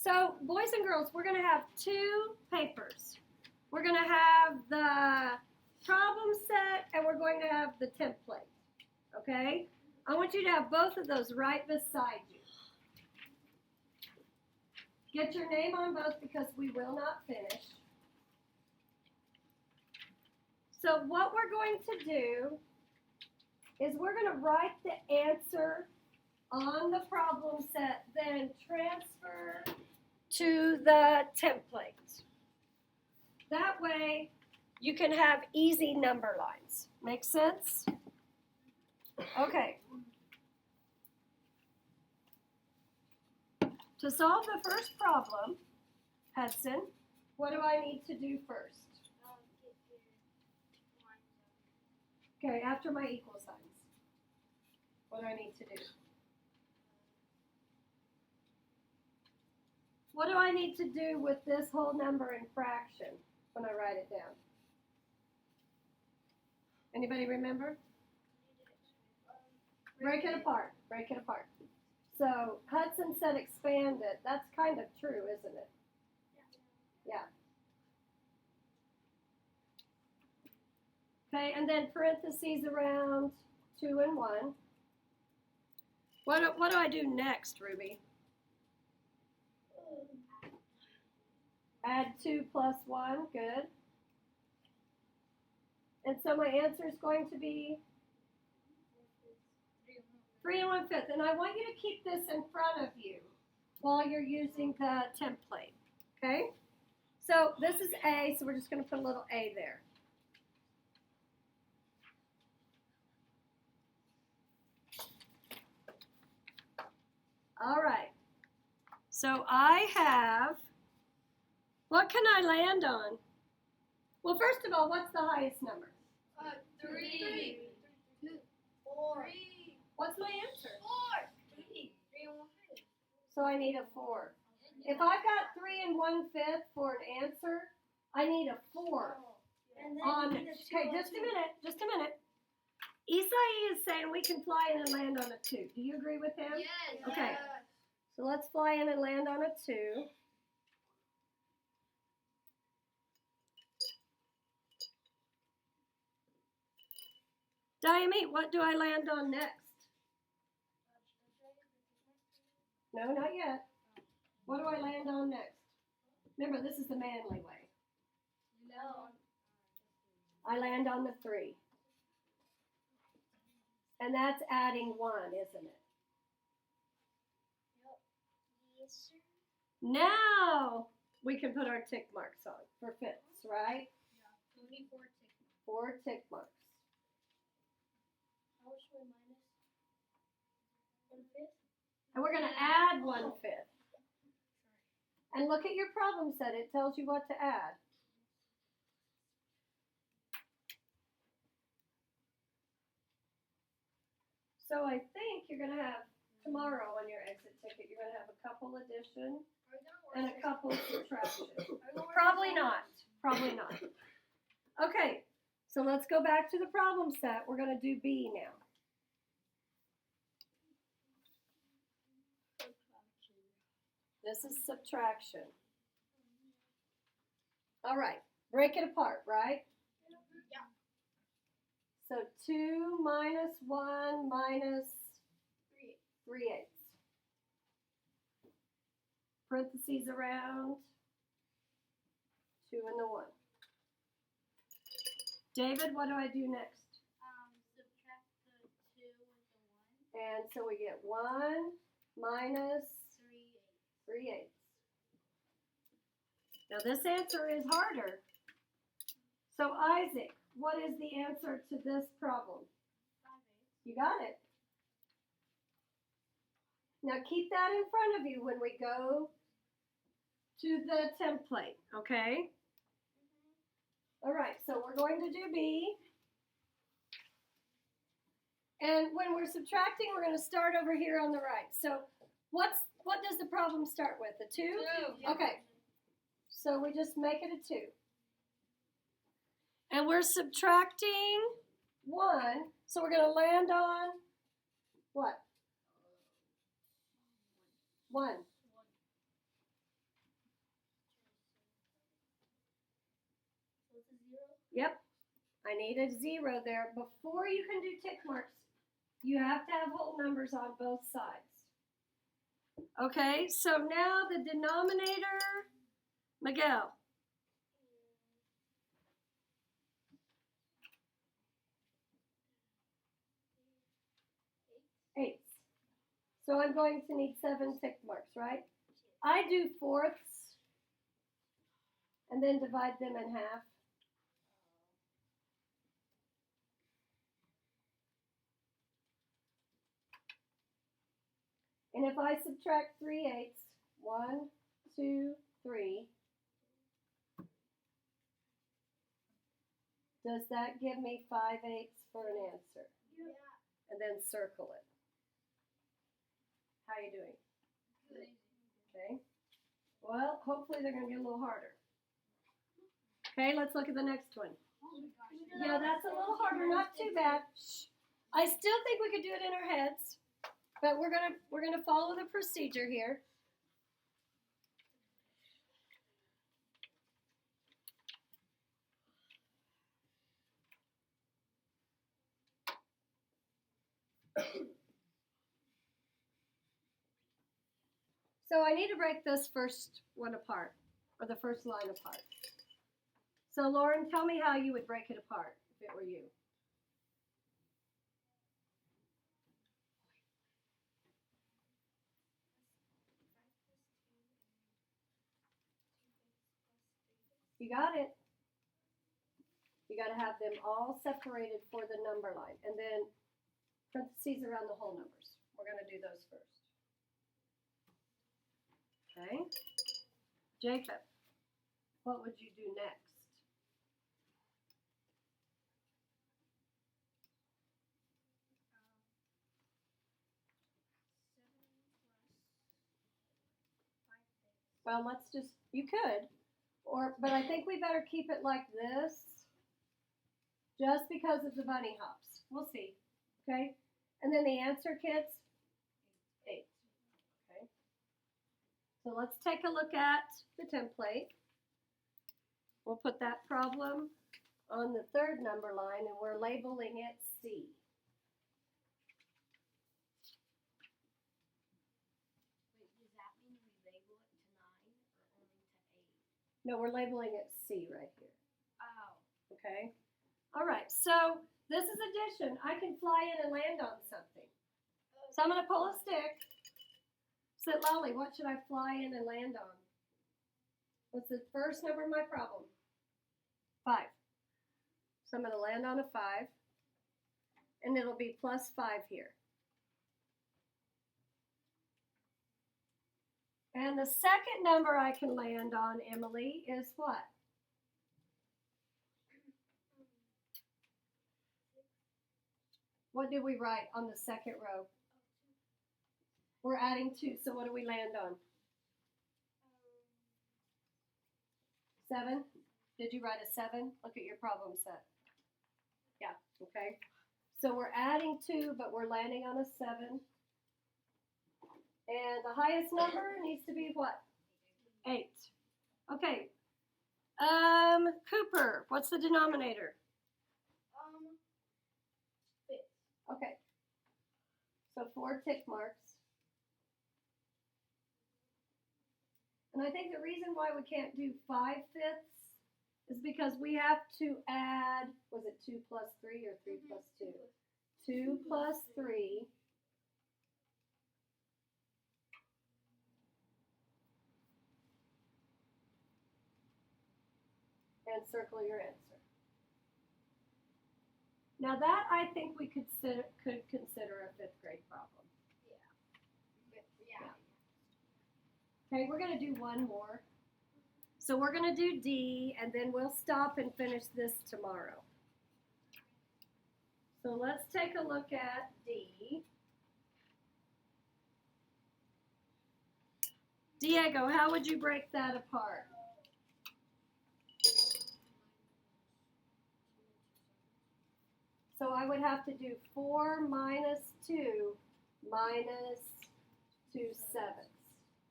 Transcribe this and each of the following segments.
So, boys and girls, we're going to have two papers. We're going to have the problem set and we're going to have the template. Okay? I want you to have both of those right beside you. Get your name on both because we will not finish. So what we're going to do is we're going to write the answer on the problem set, then transfer to the template. That way you can have easy number lines. Make sense? Okay. To solve the first problem, Hudson, what do I need to do first? Okay, after my equal signs. What do I need to do? What do I need to do with this whole number in fraction when I write it down? Anybody remember? Break it apart. Break it apart. So Hudson said expand it. That's kind of true, isn't it? Yeah. Okay, and then parentheses around 2 and 1. What do I do next, Ruby? Add 2 plus 1. Good. And so my answer is going to be 3 1/5. And I want you to keep this in front of you while you're using the template. Okay? So this is A, so we're just going to put a little A there. All right. So I have, what can I land on? Well, first of all, what's the highest number? 3. 4. What's my answer? 4. 3 1/5. So I need a 4. If I've got 3 1/5 for an answer, I need a 4. On, okay, just a minute. Isai is saying we can fly in and land on a 2. Do you agree with him? Yes. Okay. So let's fly in and land on a 2. Diamete, what do I land on next? No, not yet. What do I land on next? Remember, this is the manly way. No. I land on the 3. And that's adding 1, isn't it? Yes, sir. Now we can put our tick marks on for fifths, right? Yeah. 24 tick. 4 tick marks. How much will minus 1/5? And we're going to add 1/5. And look at your problem set. It tells you what to add. So I think you're going to have, tomorrow on your exit ticket, you're going to have a couple addition and a couple subtraction. Probably not. Probably not. Okay, so let's go back to the problem set. We're going to do B now. This is subtraction. All right, break it apart, right? Yeah. So 2 minus 1 minus 3/8. Parentheses around 2 and the 1. David, what do I do next? Subtract the 2 with the 1. And so we get 1 minus 3/8. Now this answer is harder. So Isaac, what is the answer to this problem? 5/8. You got it. Now keep that in front of you when we go to the template, okay? All right, so we're going to do B. And when we're subtracting, we're going to start over here on the right. So what does the problem start with? A 2? 2. Okay. So we just make it a 2. And we're subtracting 1. So we're going to land on what? 1. a 0? Yep. I need a 0 there. Before you can do tick marks, you have to have whole numbers on both sides. Okay, so now the denominator, Miguel. Eighths. So I'm going to need 7 tick marks, right? I do fourths and then divide them in half. And if I subtract 3/8, 1, 2, 3, does that give me 5/8 for an answer? Yeah. And then circle it. How you doing? Good. Okay. Well, hopefully they're going to be a little harder. Okay, let's look at the next one. Oh my gosh. Yeah, that's a little harder. Not too bad. Shh. I still think we could do it in our heads, but we're gonna follow the procedure here. So I need to break this first one apart, or the first line apart. So Lauren, tell me how you would break it apart if it were you. You got it. You got to have them all separated for the number line, and then parentheses around the whole numbers. We're going to do those first. Okay. Jacob, what would you do next? Well, let's just, you could, but I think we better keep it like this, just because of the bunny hops. We'll see, okay? And then the answer, kids, 8, okay? So let's take a look at the template. We'll put that problem on the third number line, and we're labeling it C. Wait, does that mean we label it to 9 or only to 8? No, we're labeling it C right here, Oh. okay? All right, so this is addition. I can fly in and land on something. So I'm going to pull a stick. Sit Lolly, what should I fly in and land on? What's the first number of my problem? 5. So I'm going to land on a 5. And it'll be plus 5 here. And the second number I can land on, Emily, is what? What did we write on the second row? We're adding 2, so what do we land on? 7? Did you write a 7? Look at your problem set. Yeah, okay. So we're adding 2, but we're landing on a 7. And the highest number needs to be what? 8. Okay. Cooper, what's the denominator? 6. Okay. So 4 tick marks. And I think the reason why we can't do 5/5 is because we have to add, was it 2 plus 3 or 3 plus 2? 2 plus 3. And circle your answer. Now that I think we could consider a 5th grade problem. Yeah. Okay, we're going to do one more. So we're going to do D, and then we'll stop and finish this tomorrow. So let's take a look at D. Diego, how would you break that apart? So I would have to do 4 minus 2 minus 2/7.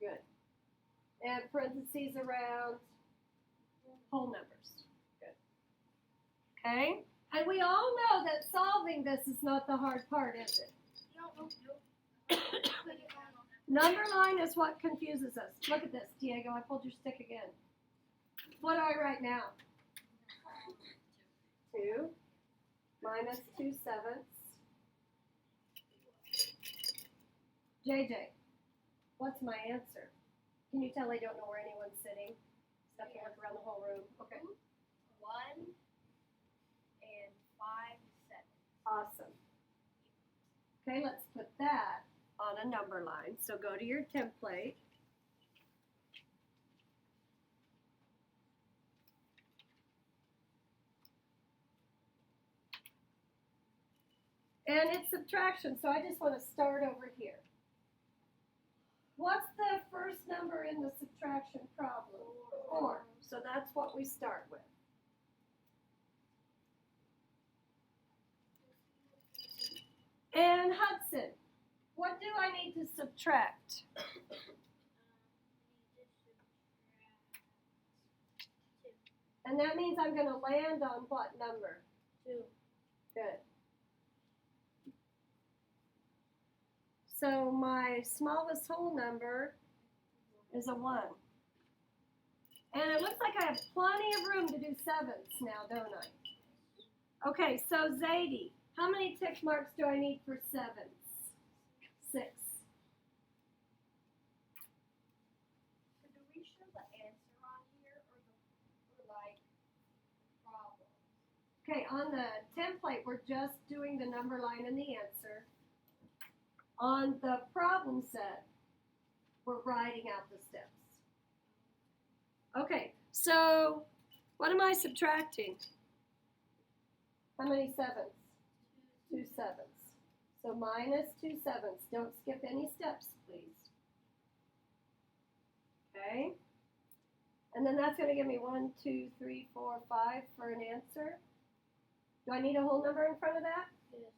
Good. And parentheses around whole numbers. Good. Okay? And we all know that solving this is not the hard part, is it? Number line is what confuses us. Look at this, Diego. I pulled your stick again. What do I write now? 2 minus 2/7. JJ, what's my answer? Can you tell I don't know where anyone's sitting? So I have to look around the whole room. Okay. 1 and 5/7. Awesome. Okay, let's put that on a number line. So go to your template. And it's subtraction, so I just want to start over here. What's the first number in the subtraction problem? 4. So that's what we start with. And Hudson, what do I need to subtract? And that means I'm going to land on what number? 2. Good. So my smallest whole number is a 1. And it looks like I have plenty of room to do 7s now, don't I? Okay, so Zadie, how many tick marks do I need for 7s? 6. So do we show the answer on here or like the problem? Okay, on the template, we're just doing the number line and the answer. On the problem set, we're writing out the steps. Okay, so what am I subtracting? How many 7s? 2 7s. So minus 2 7s. Don't skip any steps, please. Okay. And then that's going to give me 1, 2, 3, 4, 5 for an answer. Do I need a whole number in front of that? Yes.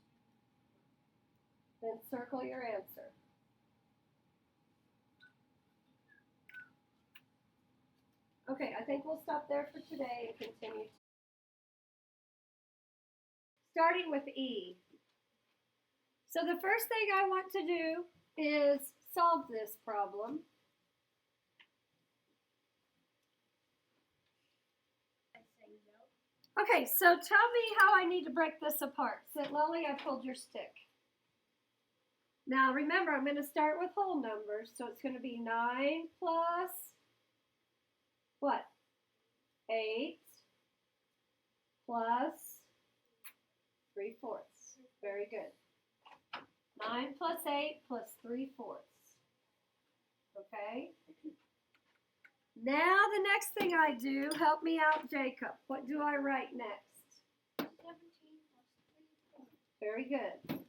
Then circle your answer. Okay, I think we'll stop there for today and continue. Starting with E. So the first thing I want to do is solve this problem. Okay, so tell me how I need to break this apart. So Lily, I pulled your stick. Now remember, I'm going to start with whole numbers. So it's going to be 9 plus what? 8 plus 3/4. Very good. 9 plus 8 plus 3/4. Okay? Now the next thing I do, help me out, Jacob. What do I write next? 17 plus 3/4. Very good.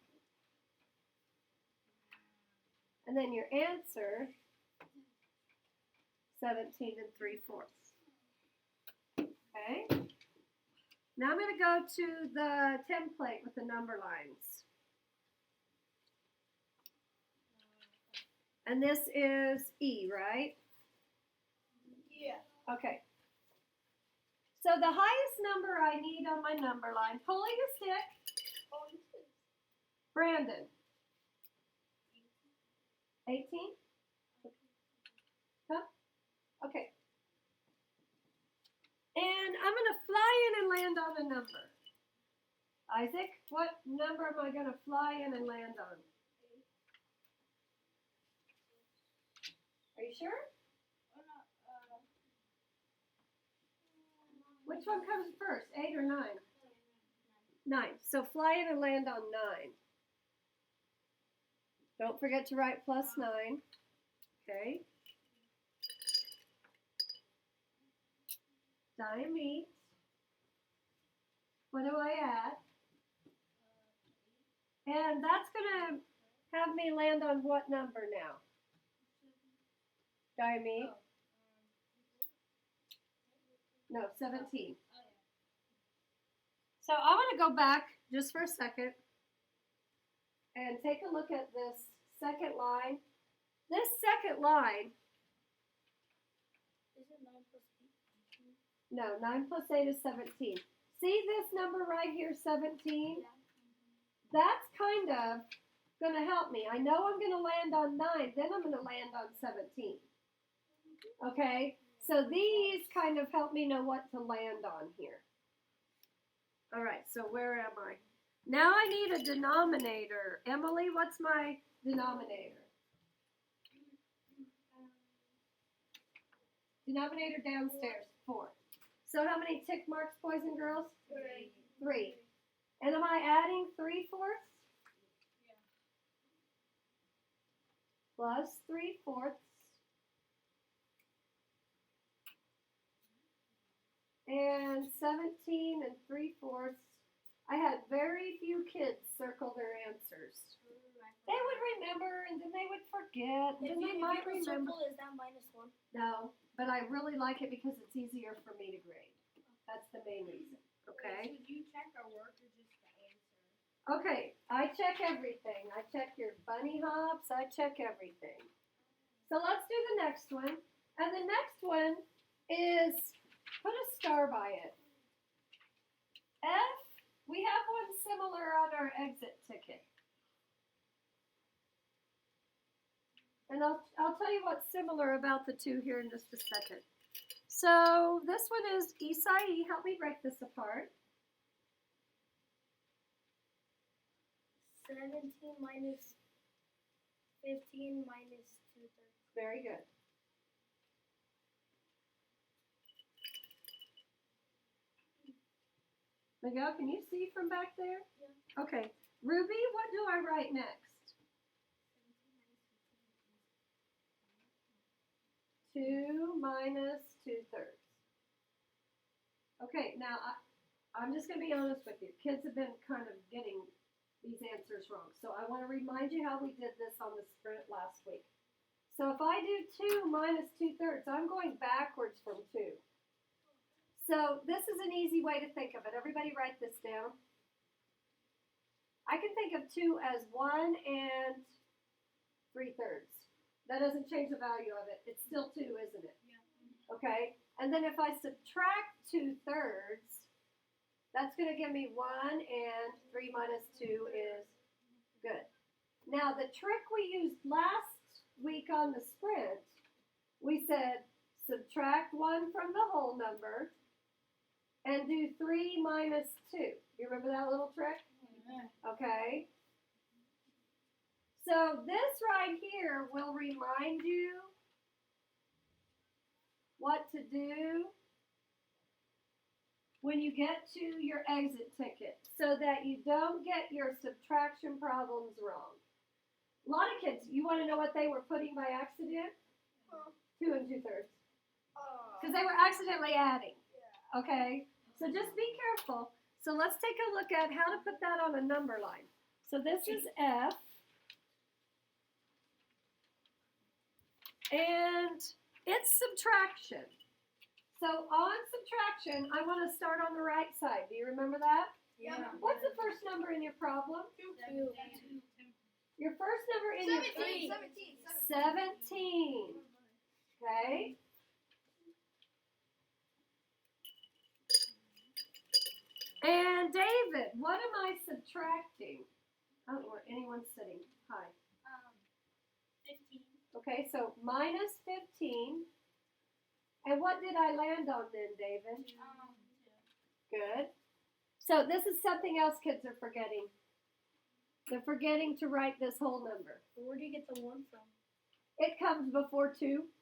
And then your answer, 17 3/4. Okay? Now I'm going to go to the template with the number lines. And this is E, right? Yeah. Okay. So the highest number I need on my number line, pulling a stick, Brandon. 18? Huh? Okay. And I'm going to fly in and land on a number. Isaac, what number am I going to fly in and land on? Are you sure? Which one comes first, 8 or 9? 9. So fly in and land on 9. Don't forget to write plus 9. Okay. Diamete. What do I add? And that's going to have me land on what number now? Diamete? No, 17. So I want to go back just for a second and take a look at this second line. This second line, Is it 9 plus 8? no, 9 plus 8 is 17. See this number right here, 17? That's kind of going to help me. I know I'm going to land on 9, then I'm going to land on 17. Okay? So these kind of help me know what to land on here. All right, so where am I? Now I need a denominator. Emily, what's my denominator? Denominator downstairs, 4. So how many tick marks, boys and girls? 3. And am I adding 3/4? Plus 3/4. And 17 and 3/4. I had very few kids circle their answers. They would remember, and then they would forget, and then they might remember. Is that -1? No, but I really like it because it's easier for me to grade. That's the main reason. Okay. Would you check our work or just the answer? Okay, I check everything. I check your bunny hops. I check everything. So let's do the next one. And the next one is, put a star by it. F, we have one similar on our exit ticket. And I'll tell you what's similar about the two here in just a second. So this one is Isai. Help me break this apart. 17 minus 15 minus 2/3. Very good. Miguel, can you see from back there? Yeah. Okay. Ruby, what do I write next? 2 minus 2/3. Okay, now I'm just going to be honest with you. Kids have been kind of getting these answers wrong. So I want to remind you how we did this on the sprint last week. So if I do 2 minus 2/3, I'm going backwards from 2. So this is an easy way to think of it. Everybody write this down. I can think of 2 as 1 and 3/3. That doesn't change the value of it. It's still 2, isn't it? Yeah. Okay? And then if I subtract 2/3, that's going to give me 1, and 3 minus 2 is good. Now, the trick we used last week on the sprint, we said subtract 1 from the whole number and do 3 minus 2. You remember that little trick? Okay. So this right here will remind you what to do when you get to your exit ticket so that you don't get your subtraction problems wrong. A lot of kids, you want to know what they were putting by accident? 2 and 2/3. Because they were accidentally adding. Okay? So just be careful. So let's take a look at how to put that on a number line. So this is F. And it's subtraction. So on subtraction, I want to start on the right side. Do you remember that? Yeah. What's the first number in your problem? 2. Your first number in your 17. Okay? And David, what am I subtracting? I don't know where anyone's sitting. Hi. 15. Okay, so minus 15. And what did I land on then, David? 2. Good. So this is something else kids are forgetting. They're forgetting to write this whole number. Where do you get the 1 from? It comes before 2.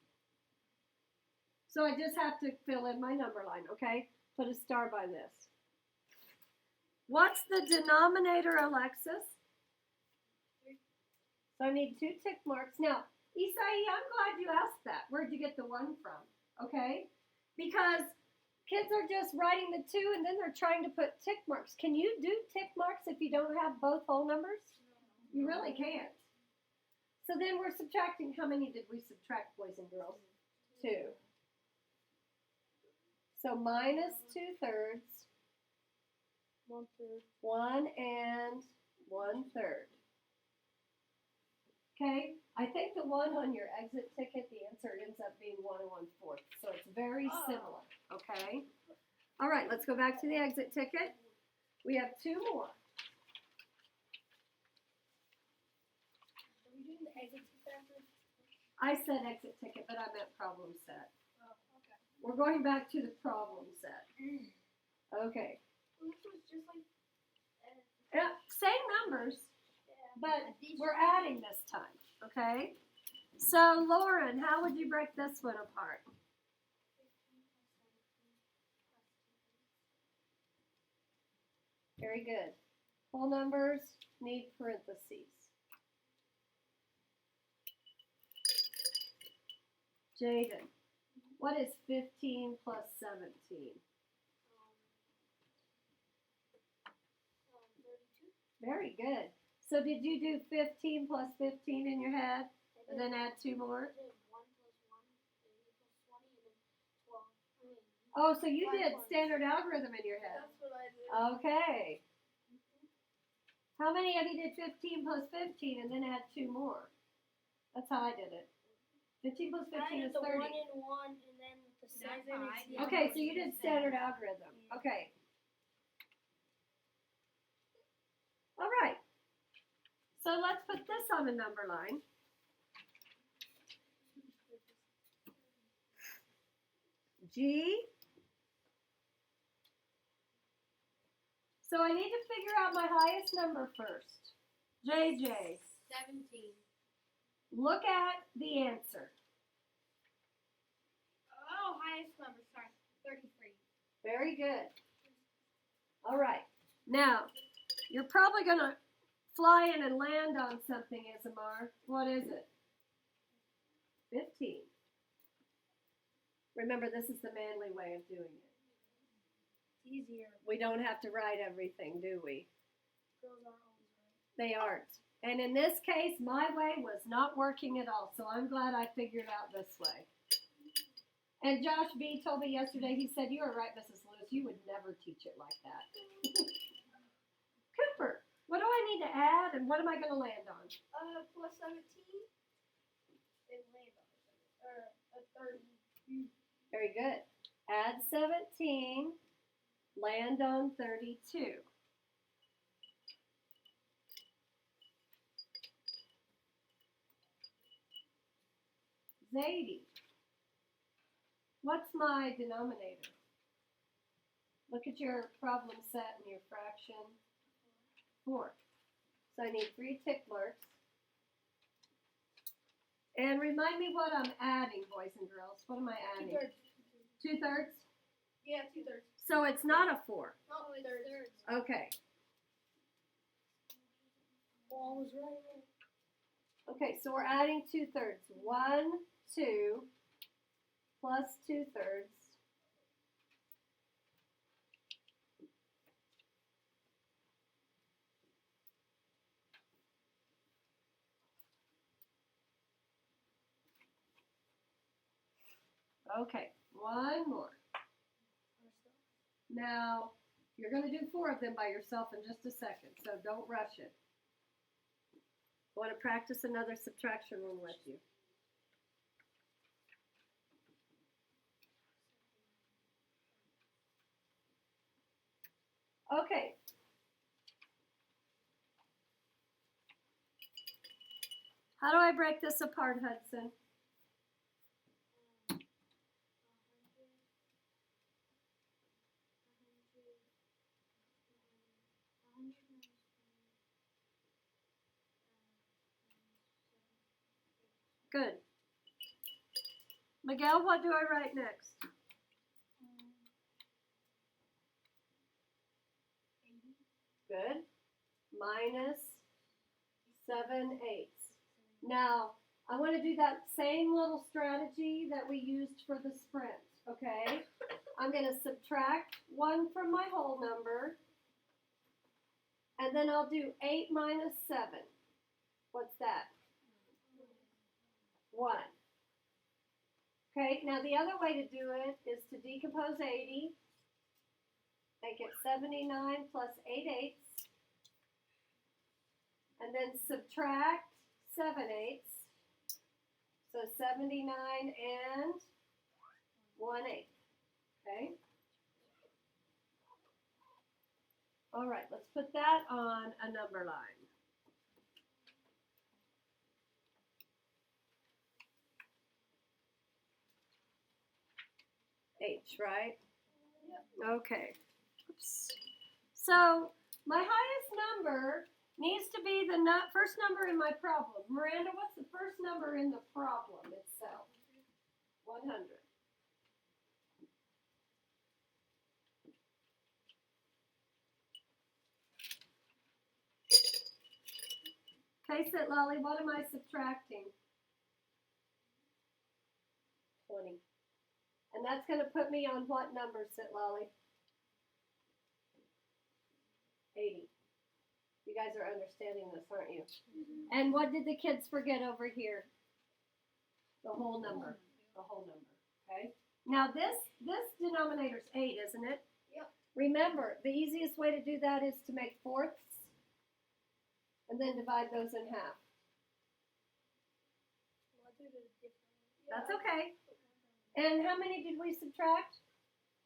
So I just have to fill in my number line, okay? Put a star by this. What's the denominator, Alexis? 3. So I need 2 tick marks. Now, Isai, I'm glad you asked that. Where'd you get the 1 from? Okay? Because kids are just writing the 2 and then they're trying to put tick marks. Can you do tick marks if you don't have both whole numbers? You really can't. So then we're subtracting. How many did we subtract, boys and girls? 2. So minus 2/3. 1/3. 1 and 1/3. Okay, I think the one on your exit ticket, the answer ends up being 1 and 1/4. So it's very similar, okay? All right, let's go back to the exit ticket. We have two more. Are we doing the exit ticket? I said exit ticket, but I meant problem set. Oh, okay. We're going back to the problem set. Okay. Well, this was just like. Yeah, same numbers, but we're adding this time, okay? So, Lauren, how would you break this one apart? Very good. Whole numbers need parentheses. Jaden, what is 15 plus 17? 32. Very good. So did you do 15 plus 15 in your head and then add two more? I did 1 plus 1 equals 20 and then 12. Oh, so you did Likewise. standard algorithm in your head. That's what I did. Okay. How many of you did 15 plus 15 and then add two more? That's how I did it. 15 plus 15 is 30. The 1 and 1 and then the 7. Okay, so you did standard algorithm. Okay. All right. So let's put this on a number line. G. So I need to figure out my highest number first. JJ. 17. Look at the answer. Oh, highest number, sorry. 33. Very good. All right. Now, you're probably going to fly in and land on something, Isamar. What is it? 15. Remember, this is the manly way of doing it. It's easier. We don't have to write everything, do we? Girls aren't always right. They aren't. And in this case, my way was not working at all, so I'm glad I figured out this way. And Josh B. told me yesterday, he said, "You are right, Mrs. Lewis. You would never teach it like that." Cooper, what do I need to add, and what am I going to land on? Plus 17. And land on 30. Very good. Add 17, land on 32. Zadie, what's my denominator? Look at your problem set and your fraction. 4. So I need 3 tick marks. And remind me what I'm adding, boys and girls. What am I adding? 2/3. 2/3? Yeah, 2/3. So it's not a 4. No, it's thirds. Okay. Well, I was right. Okay, so we're adding 2/3. 1, 2, plus 2/3. Okay, one more. Now, you're going to do 4 of them by yourself in just a second, so don't rush it. I want to practice another subtraction one with you. Okay. How do I break this apart, Hudson? Good. Miguel, what do I write next? 80. Good. Minus 7/8. Now, I want to do that same little strategy that we used for the sprint, okay? I'm going to subtract 1 from my whole number, and then I'll do 8 minus 7. What's that? 1. Okay, now the other way to do it is to decompose 80, make it 79 plus 8/8, and then subtract 7/8, so 79 and 1/8, okay? All right, let's put that on a number line. H, right? Yep. Okay. Oops. So my highest number needs to be the first number in my problem. Miranda, what's the first number in the problem itself? 100. Okay, sit Lolly, what am I subtracting? 20. And that's going to put me on what number, sit Lolly? 80. You guys are understanding this, aren't you? And what did the kids forget over here? The whole number. The whole number. Okay? Now this denominator's 8, isn't it? Yep. Remember, the easiest way to do that is to make fourths and then divide those in half. Well, I did it differently. That's okay. And how many did we subtract?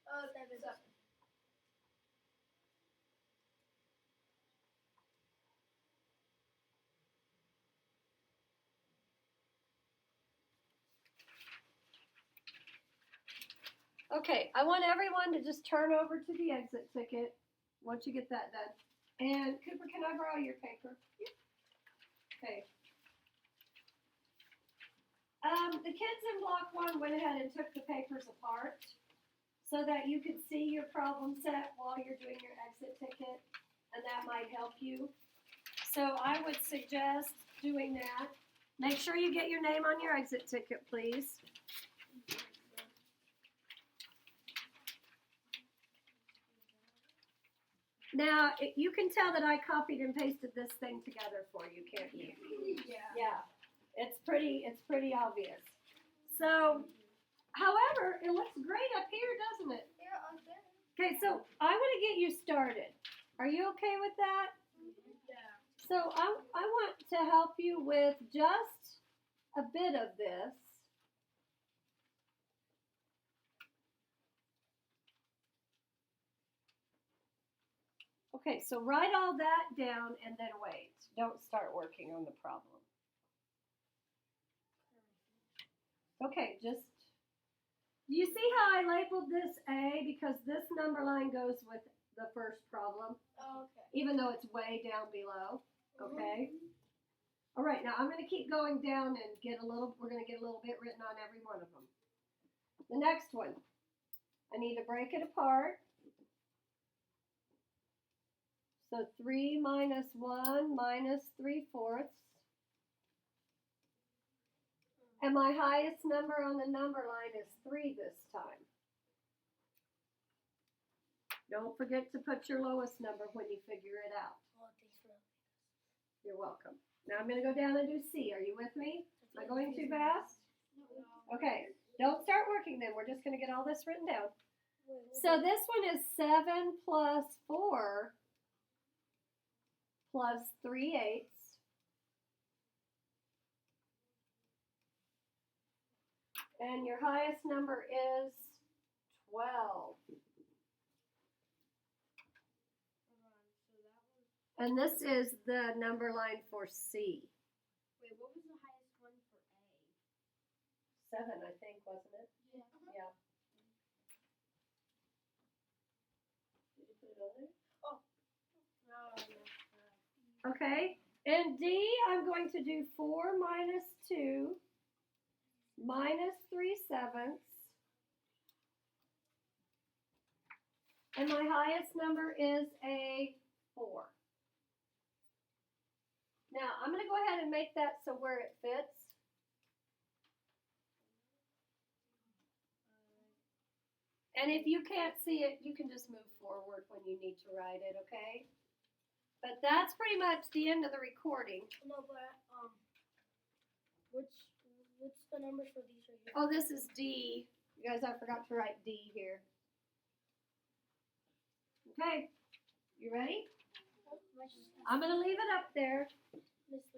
7. Okay, I want everyone to just turn over to the exit ticket once you get that done. And Cooper, can I borrow your paper? Okay. The kids in block 1 went ahead and took the papers apart so that you could see your problem set while you're doing your exit ticket, and that might help you. So I would suggest doing that. Make sure you get your name on your exit ticket, please. Now, you can tell that I copied and pasted this thing together for you, can't you? Yeah, it's pretty obvious. So, however, it looks great up here, doesn't it? Yeah, I'm there. Okay, so I want to get you started. Are you okay with that? Yeah. So I want to help you with just a bit of this. Okay, so write all that down and then wait. Don't start working on the problem. Okay, do you see how I labeled this A? Because this number line goes with the first problem, Okay. even though it's way down below, okay? All right, now I'm going to keep going down and we're going to get a little bit written on every one of them. The next one, I need to break it apart. So 3 minus 1 minus 3/4. And my highest number on the number line is 3 this time. Don't forget to put your lowest number when you figure it out. Oh, thanks for that. You're welcome. Now I'm going to go down and do C. Are you with me? Am I going too fast? No. Okay. Don't start working then. We're just going to get all this written down. So this one is 7 plus 4 plus 3/8. And your highest number is 12. And this is the number line for C. Wait, what was the highest one for A? 7, I think, wasn't it? Yeah. Yeah. Did you put it on there? No. Okay. And D, I'm going to do 4 minus 2 minus 3/7. And my highest number is a 4. Now, I'm going to go ahead and make that so where it fits. And if you can't see it, you can just move forward when you need to write it, okay? But that's pretty much the end of the recording. No, but what's the numbers for these right here? Oh, this is D. You guys, I forgot to write D here. Okay, you ready? I'm going to leave it up there.